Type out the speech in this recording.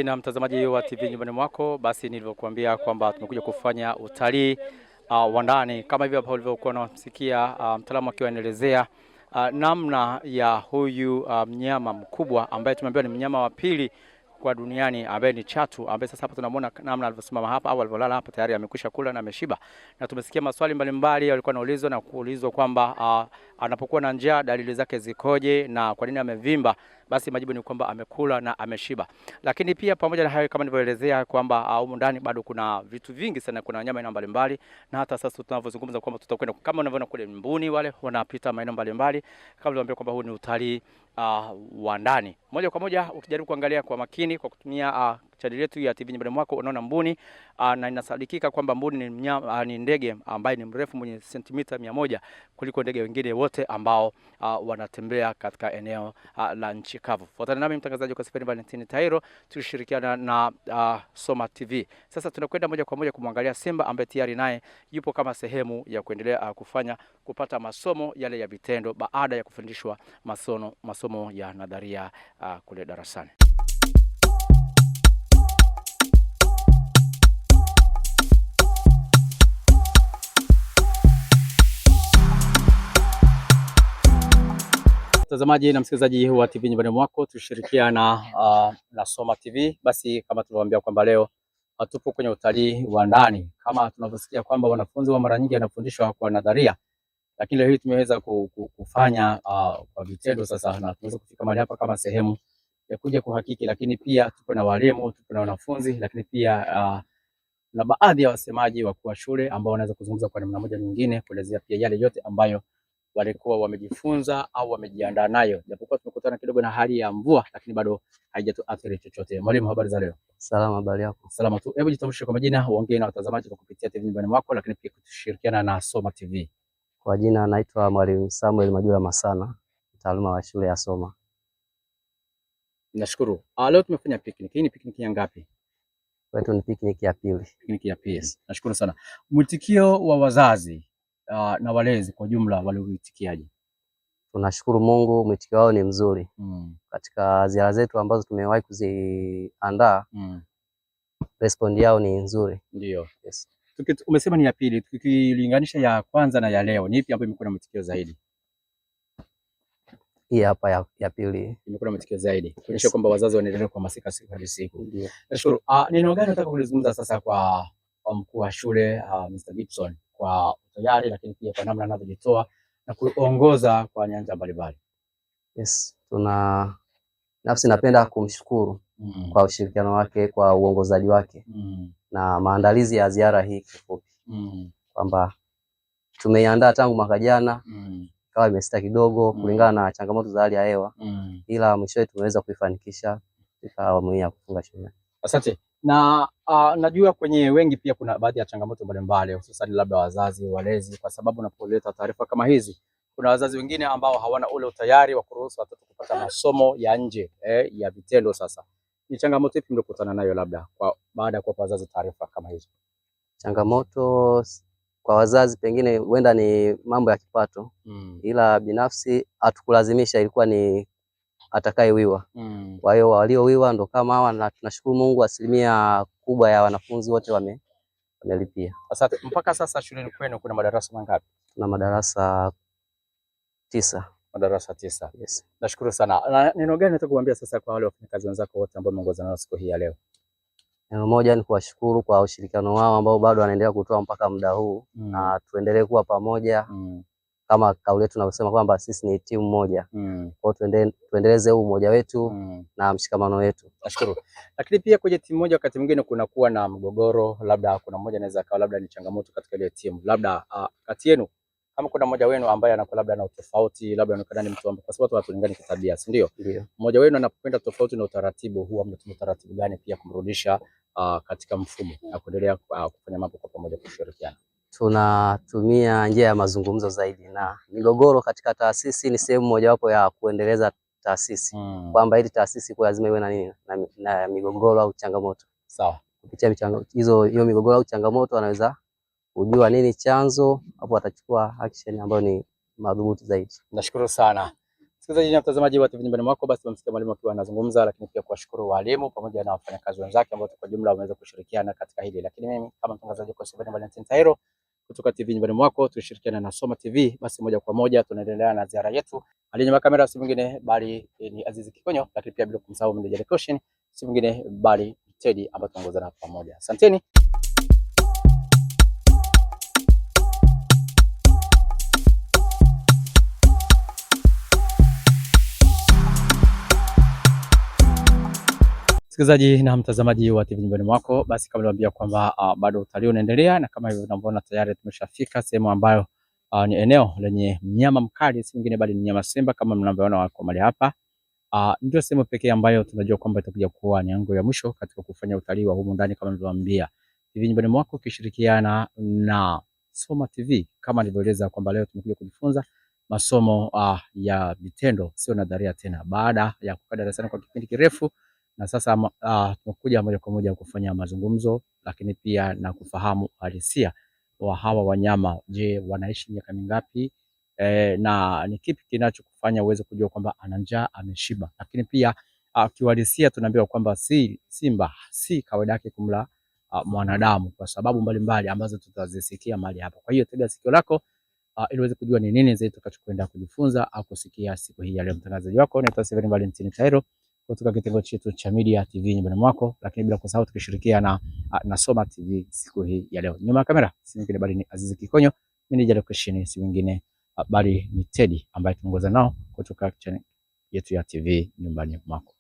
Na mtazamaji wa TV nyumbani mwako, basi nilivyokuambia kwamba tumekuja kufanya utalii wa ndani kama hivyo hapo ulivyokuwa unasikia mtaalamu akiwa anaelezea namna ya huyu mnyama mkubwa ambaye tumeambiwa ni mnyama wa pili kwa duniani ambaye ni chatu, ambaye sasa hapa tunamwona namna alivyosimama hapa au alivyolala hapa, tayari amekwisha kula na ameshiba. Na tumesikia maswali mbalimbali yalikuwa yanaulizwa na kuulizwa kwamba anapokuwa na njaa dalili zake zikoje na kwa nini amevimba. Basi majibu ni kwamba amekula na ameshiba. Lakini pia pamoja na hayo, kama nilivyoelezea kwamba humu ndani bado kuna vitu vingi sana, kuna wanyama aina mbalimbali, na hata sasa tunavyozungumza kwamba tutakwenda kama unavyoona kule mbuni wale wanapita maeneo mbalimbali, kama nilivyoambia kwamba huu ni utalii wa ndani. Moja kwa moja ukijaribu kuangalia kwa makini kwa kutumia channel yetu ya TV nyumbani mwako, unaona mbuni na inasadikika kwamba mbuni ni mnyama, ni ndege ambaye ni mrefu mwenye sentimita 100 kuliko ndege wengine wote ambao wanatembea katika eneo la nchi kavu. Fuatana nami mtangazaji kwa Sifeni Valentine Tairo, tulishirikiana na Soma TV. Sasa tunakwenda moja kwa moja kumwangalia simba ambaye tayari naye yupo kama sehemu ya kuendelea kupata masomo yale ya vitendo baada ya kufundishwa masomo ya nadharia kule darasani. Mtazamaji na msikilizaji wa TV nyumbani mwako, tushirikiana na Soma TV. Basi kama tulivyowaambia kwamba leo tupo kwenye utalii wa ndani, kama tunavyosikia kwamba wanafunzi wa mara nyingi wanafundishwa kwa nadharia, lakini leo hii tumeweza kufanya kwa vitendo sasa, na tunaweza kufika mahali hapa kama sehemu ya kuja kuhakiki. Lakini pia tupo na walimu, tupo na wanafunzi, lakini pia na baadhi ya wasemaji wakuu wa shule ambao wanaweza kuzungumza kwa namna moja nyingine, kuelezea pia yale yote ambayo walikuwa wamejifunza au wamejiandaa nayo, japokuwa tumekutana kidogo na hali ya mvua, lakini bado haijatuathiri chochote. Mwalimu, habari za leo? Salama, habari yako? Salama tu. Hebu jitambulishe kwa majina, uongee na watazamaji kwa kupitia TV nyumbani mwako, lakini pia kushirikiana na Soma TV. Kwa jina naitwa Mwalimu Samuel Majura Masana, mtaaluma wa shule ya Soma. Nashukuru. Leo tumefanya picnic. Hii ni picnic ya ngapi? Kwetu ni picnic ya pili. Picnic ya pili. Nashukuru sana. Mwitikio wa wazazi na walezi kwa jumla waliuitikiaje? Tunashukuru Mungu, mwitikio wao ni mzuri. Katika ziara zetu ambazo tumewahi kuziandaa, response yao ni nzuri. Ndio. Yes. Umesema ni ya pili, tukilinganisha ya kwanza na ya leo, ni ipi ambayo imekuwa na mwitikio zaidi? Hii hapa ya pili imekuwa na mwitikio zaidi, kuonyesha kwamba wazazi wanaendelea kuhamasika siku hadi siku. Ndio. Nashukuru. Neno gani nataka kulizungumza sasa kwa mkuu wa shule Mr. Gibson kwa tayari, lakini pia kwa namna anavyojitoa na kuongoza kwa nyanja mbalimbali? Yes, napenda kumshukuru kwa ushirikiano wake, kwa uongozaji wake na maandalizi ya ziara hii kifupi, kwamba tumeiandaa tangu mwaka jana, kawa imesita kidogo kulingana na changamoto za hali ya hewa, ila mwishowe tumeweza kuifanikisha katika awamu hii ya kufunga shule. Asante. Na najua kwenye wengi pia kuna baadhi ya changamoto mbalimbali, hususan labda wazazi, walezi, kwa sababu unapoleta taarifa kama hizi kuna wazazi wengine ambao hawana ule utayari wa kuruhusu watoto kupata masomo ya nje ya vitendo. Sasa ni changamoto ipi mlikutana nayo labda baada ya kuwapa wazazi taarifa kama hizo? Changamoto kwa wazazi pengine huenda ni mambo ya kipato, ila binafsi hatukulazimisha, ilikuwa ni atakayewiwa. Kwa hiyo waliowiwa ndo kama hawa, na tunashukuru Mungu asilimia kubwa ya wanafunzi wote wamelipia. Asante. Mpaka sasa shuleni kwenu kuna madarasa mangapi? Kuna madarasa 9. Madarasa 9. Yes. Nashukuru sana. Na neno gani nataka kuambia sasa kwa wale wafanyakazi wenzako wote ambao wameongoza nao siku hii ya leo? Neno moja ni kuwashukuru kwa ushirikiano wao ambao bado wanaendelea kutoa mpaka muda huu, na tuendelee kuwa pamoja. Kama kauli yetu tunavyosema kwamba sisi ni timu moja. Kwa hiyo tuendeleze huu umoja wetu na mshikamano wetu. Nashukuru. Lakini pia kwenye timu moja wakati mwingine kuna kuwa na mgogoro, labda kuna mmoja anaweza akawa labda ni changamoto katika ile timu. Labda kati yenu kama kuna mmoja wenu ambaye anakuwa labda na utofauti, labda anaonekana ni mtu ambaye, kwa sababu watu wanalingana kitabia, si ndio? Ndio. Mmoja wenu anapokwenda tofauti na utaratibu, huwa mnatumia utaratibu gani pia kumrudisha katika mfumo na kuendelea kufanya mambo kwa pamoja, kushirikiana? Tunatumia njia ya mazungumzo zaidi, na migogoro katika taasisi ni sehemu mojawapo ya kuendeleza taasisi, kwamba ili taasisi kwa lazima iwe na nini na migogoro au changamoto. Sawa. Kupitia hiyo migogoro au changamoto anaweza kujua nini chanzo, hapo atachukua action ambayo ni madhubuti zaidi. Nashukuru sana. Msikilizaji na mtazamaji wa TV nyumbani mwako, basi tumsikia mwalimu akiwa anazungumza, lakini pia kuwashukuru walimu pamoja na wafanyakazi wenzake ambao kwa jumla wameweza kushirikiana katika hili. Lakini mimi kama mtangazaji kwa Steven Valentine Tairo kutoka TV nyumbani mwako, tushirikiana na Soma TV, basi moja kwa moja tunaendelea na ziara yetu. Alinyuma kamera si mwingine bali ni Azizi Kikonyo, lakini pia bila kumsahau Mdeja Caution, si mwingine bali Teddy, ambao tunaongozana pamoja. Asanteni. Msikilizaji na mtazamaji wa TV nyumbani mwako, basi kama niliwaambia kwamba bado utalii unaendelea, na kama hivyo tunavyoona tayari tumeshafika sehemu ambayo ni eneo lenye mnyama mkali, si mwingine bali ni mnyama simba. Kama mnavyoona wako mahali hapa, ndio sehemu pekee ambayo tunajua kwamba itakuja kuwa ni yango ya mwisho katika kufanya utalii wa humu ndani. Kama nilivyowaambia, TV nyumbani mwako ukishirikiana na Soma TV, kama nilivyoeleza kwamba leo tumekuja kujifunza masomo ya vitendo, sio nadharia tena, baada ya kukaa darasani kwa kipindi kirefu. Na sasa tumekuja moja kwa moja kufanya mazungumzo, lakini pia na kufahamu halisia wa hawa wanyama. Je, wanaishi miaka mingapi? Na ni kipi kinachokufanya uweze kujua kwamba ana njaa, ameshiba? Lakini pia kiuhalisia tunaambiwa kwamba simba si kawaida yake kumla mwanadamu kwa sababu mbalimbali ambazo tutazisikia mahali hapa. Kwa hiyo tega sikio lako ili uweze kujua ni nini zaidi tutakachokwenda kujifunza au kusikia siku hii ya leo. Mtangazaji wako naitwa Steven Valentine Tairo kutoka kitengo chetu cha Media TV nyumbani mwako, lakini bila kusahau tukishirikiana na Soma TV siku hii ya leo. Nyuma ya kamera si mwingine bali ni Azizi Kikonyo, Mdeja Caution, si mwingine bali ni Teddy ambaye tunaongoza nao kutoka channel yetu ya TV nyumbani mwako.